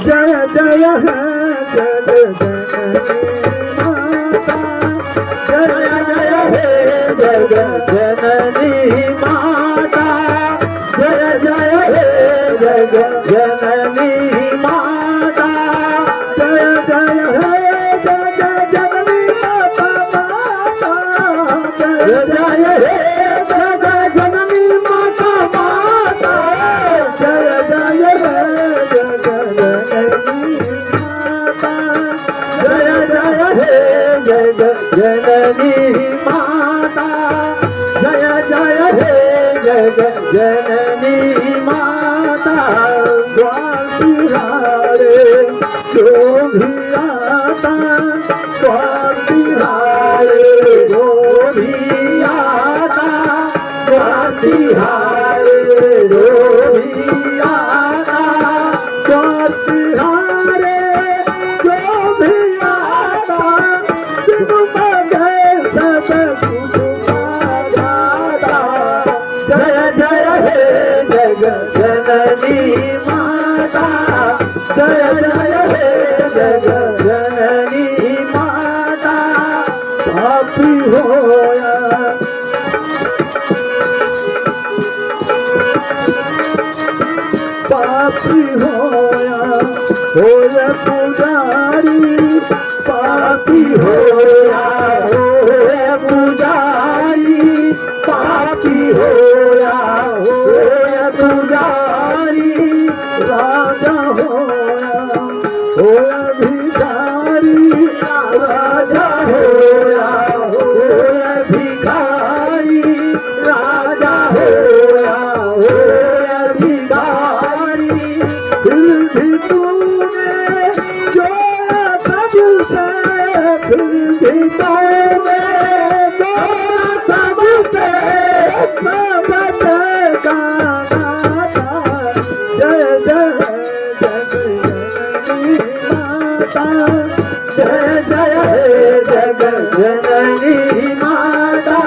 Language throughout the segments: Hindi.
जय जय है जग जननी माता, जय जय हे जग जननी माता, जय जय हे जग जननी माता, जय जय हे जग जननी माता, जय जय हे जग जननी माता, जय जय हे जग जननी माता, जय जय हे जग जननी माता, स्वातिहारे जो भी आता, स्वातिहारे जो भी आता, स्वातिहारे जो भी आता, स्वातिहारे जो भी आता, सुख बगे सब सुख दाता, जय जय हे जग जननी माता, जय जय हे जग जननी माता, पापी होया पापी होया होया पुजारी, पापी होया होया पुजारी, पापी होया होया पुजारी, राजा होया होया भिखारी, राजा होया होया भिखारी, राजा होया होया भिखारी, फिर भी तूने जो प्रभु से, फिर भी तूने जो प्रभु से भगत गाना था, जय जय जग जननी माता, जय जय जग जननी माता,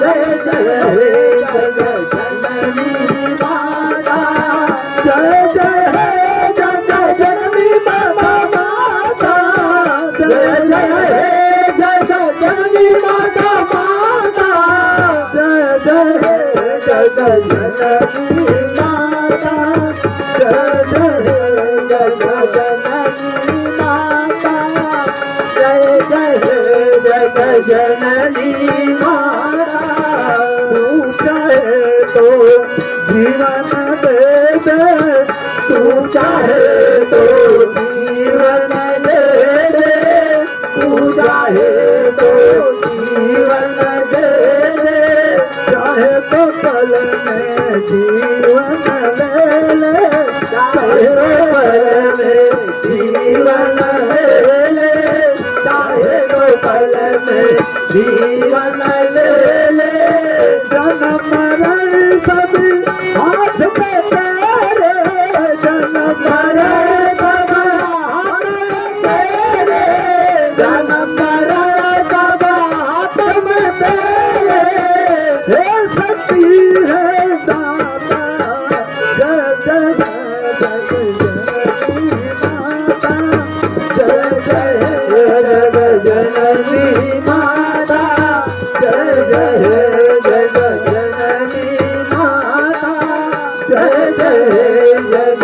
जय जय जग जननी माता, जय जय जग जननी माता, जय जय जग जननी माता, जय जय जग जननी माता, जय जय जग जननी माता, जय जय जग जननी माता, तू चाहे तो जीवन दे दे, तू चाहे तो जीवन दे दे, तू चाहे तो जीवन दे दे, चाहे तो पल में जीवन ले ले, चाहे तो पल में जीवन ले ले, चाहे तो पल में जीवन ले ले, जन्म मरण सभी हाथ में तेरे, जन्म मरण सब हाथ में तेरे, जन्म मरण सब हाथ में तेरे, हे शक्ति है दाता, जय जय जग जननी माता, जय जय जग जननी माता, जय जय जग जननी माता, जय जय जग